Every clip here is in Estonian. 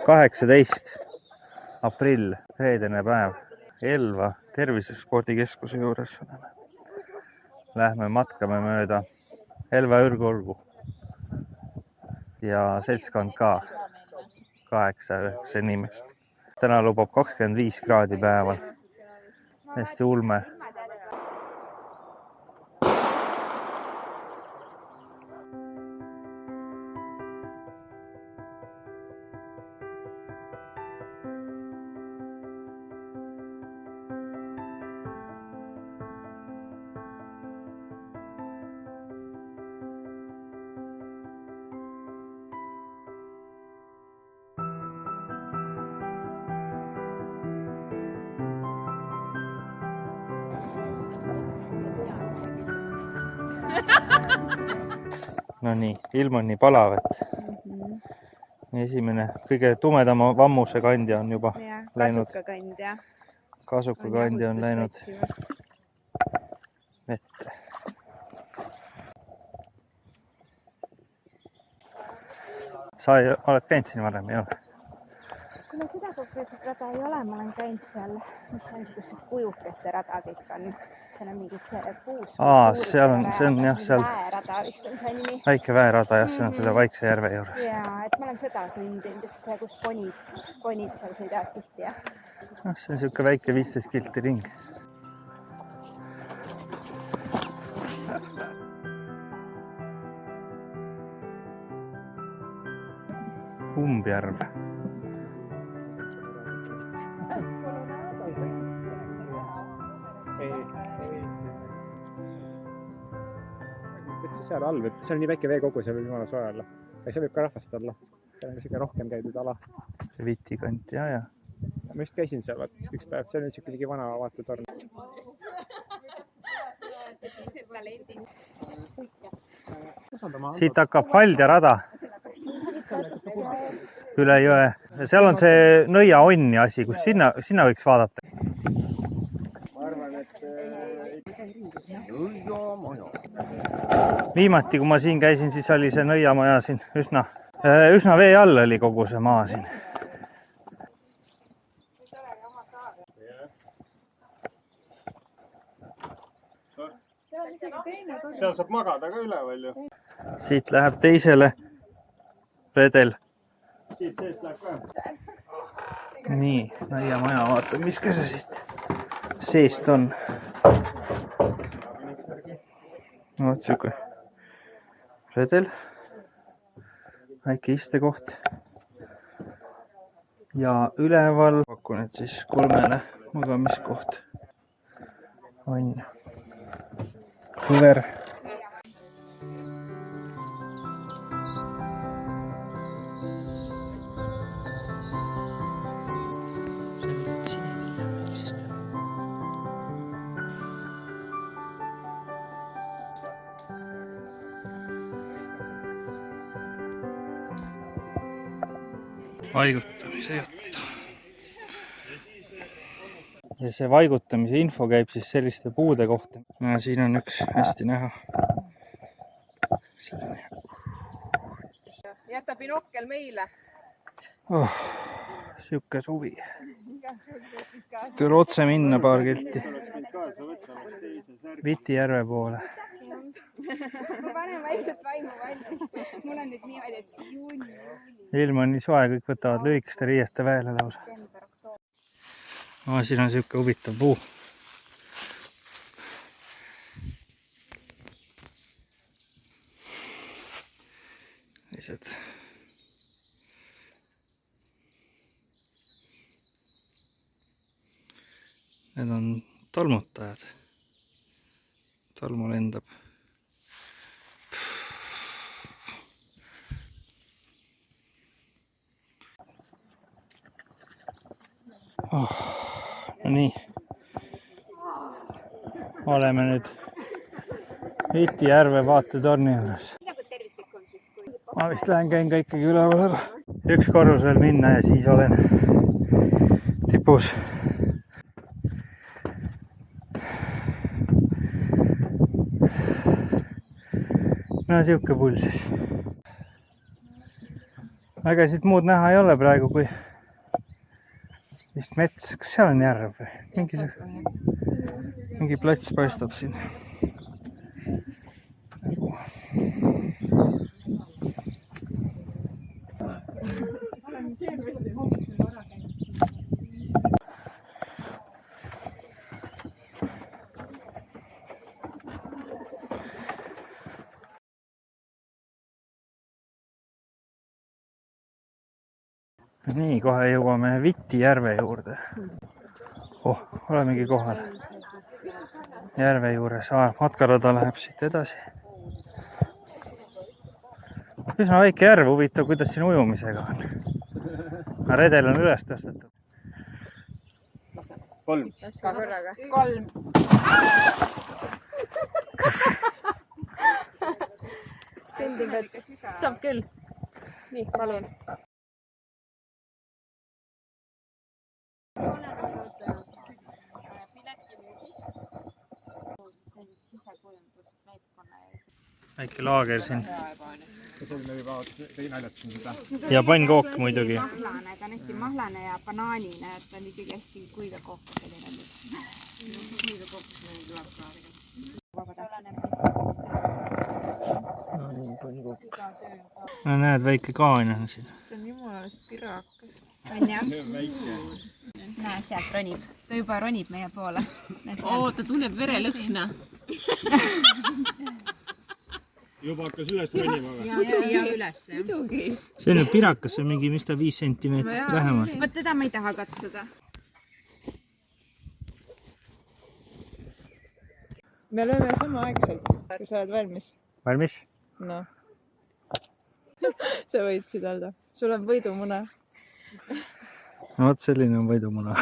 18. aprill, reedene päev, Elva tervisespordikeskuse juures oleme. Lähme matkame mööda Elva ürgorgu ja seltskond ka 8-9 inimest. Täna lubab 25 kraadi päeval. Hästi ulme. No nii, ilm on nii palav, et esimene, kõige tumedama vammuse kandja on juba läinud. Kasukakandja on läinud vette. Sa oled käinud siin varem, jah? No seda konkreetset rada ei ole, ma olen käinud seal, mis on niisugused kujukeste rada kõik on. Seal on mingid puus. Seal on, see on jah, seal väerada vist on see nimi. väike väerada, jah, see on selle Vaikse järve juures. Jaa, et ma olen seda kõndinud, kus ponid seal sõidavad tihti, jah. See on niisugune väike 15 kilti ring. Umbjärv. Seal all võib, seal on nii väike veekogu, seal võib jumala soe olla. Ja seal võib ka rahvast olla. Seal on niisugune rohkem käidud ala. See Vitikant, ja. Ma just käisin seal üks päev, seal on niisugune ligi vana vaatetorn. Siit hakkab Valdja rada üle jõe. Ja seal on see Nõia-Onni asi, kus sinna võiks vaadata. Ma arvan, et Viimati, kui ma siin käisin, siis oli see Nõiamaja siin üsna vee all oli kogu see maa siin. seal saab magada ka üleval ju. Siit läheb teisele redel. Siit seest läheb ka. Nii, Nõiamaja, vaata, mis ka see siit seest on. No, siuke redel, väike istekoht ja üleval pakun, et siis 3 magamiskoht on kõver. Vaigutamise juttu. Ja see vaigutamise info käib siis selliste puude kohta. Ja siin on üks hästi näha. Jäta binokkel meile. Siuke suvi. Tule otse minna paar kilti. Vitijärve poole. Ma panen vaikselt vaimu valmis. Mul on nüüd niimoodi, et juuni. Ilm on nii soe, kõik võtavad lühikeste riieste väele lausa. Siin on siuke huvitav puu. Lihtsalt. Need on tolmutajad. Tolmu lendab. No nii, oleme nüüd Vitijärve vaatetorni juures. Ma vist käin ka ikkagi üleval ära. Üks korrus veel minna ja siis olen tipus. No siuke pull siis. Aga siit muud näha ei ole praegu kui vist mets. Kas seal on järv või? Mingi plats paistab siin. Nii, kohe jõuame Vitti järve juurde. Olemegi kohal. Järve juures. Matkarada läheb siit edasi. Üsna väike järv, huvitav, kuidas siin ujumisega on. Redel on üles tõstetud. 3. Ka korraga. 3. Tundub, et saab küll. Nii, palun. Väike laager siin. See oli juba, tegi naljatasin seda. Ja pannkook muidugi. Mahlane, ta on hästi mahlane ja banaanine, et ta on ikkagi hästi kuive kook. Kuive kook, see tuleb ka No nii, pannkook. No näed, väike kaan on siin. see on jumalast pirakas. On jah? Näe, sealt ronib. Ta juba ronib meie poole. Ta tunneb verelõhna. Juba hakkas üles ronima või? Ja üles. See on pirakas, see on mingi, mis ta 5 sentimeetrit vähemalt. Vot teda ma ei taha katsuda. Me lööme samaaegselt, kui sa oled valmis. Valmis? No. Sa võitsid, Aldo. Sul on võidumuna. No vot, selline on võidumuna.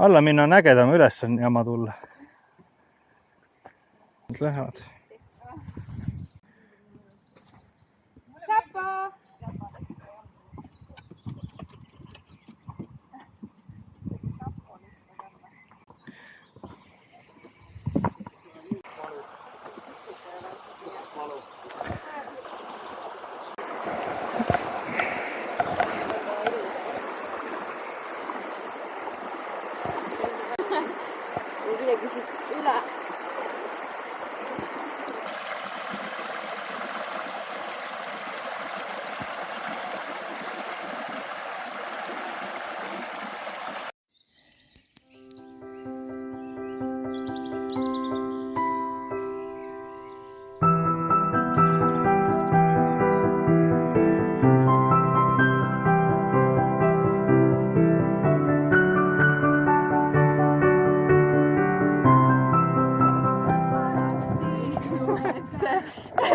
Alla minna on ägedam, üles on jama tulla. Nad lähevad. Sapo! Midagi siit üle.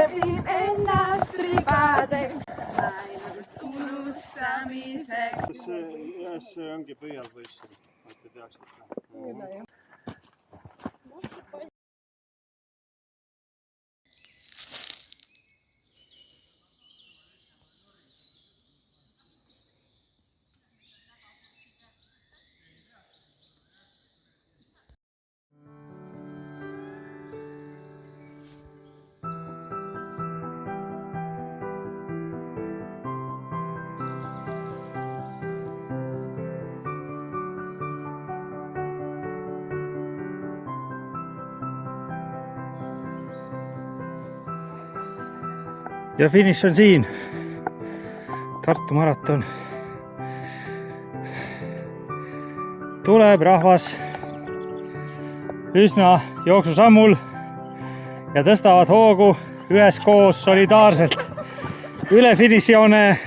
Viib ennast ribadeks ainult unustamiseks. Ühes ongi pöial poiss, et te teaksite. Ja finiš on siin. Tartu maraton. Tuleb rahvas üsna jooksusammul ja tõstavad hoogu üheskoos solidaarselt üle finišijoone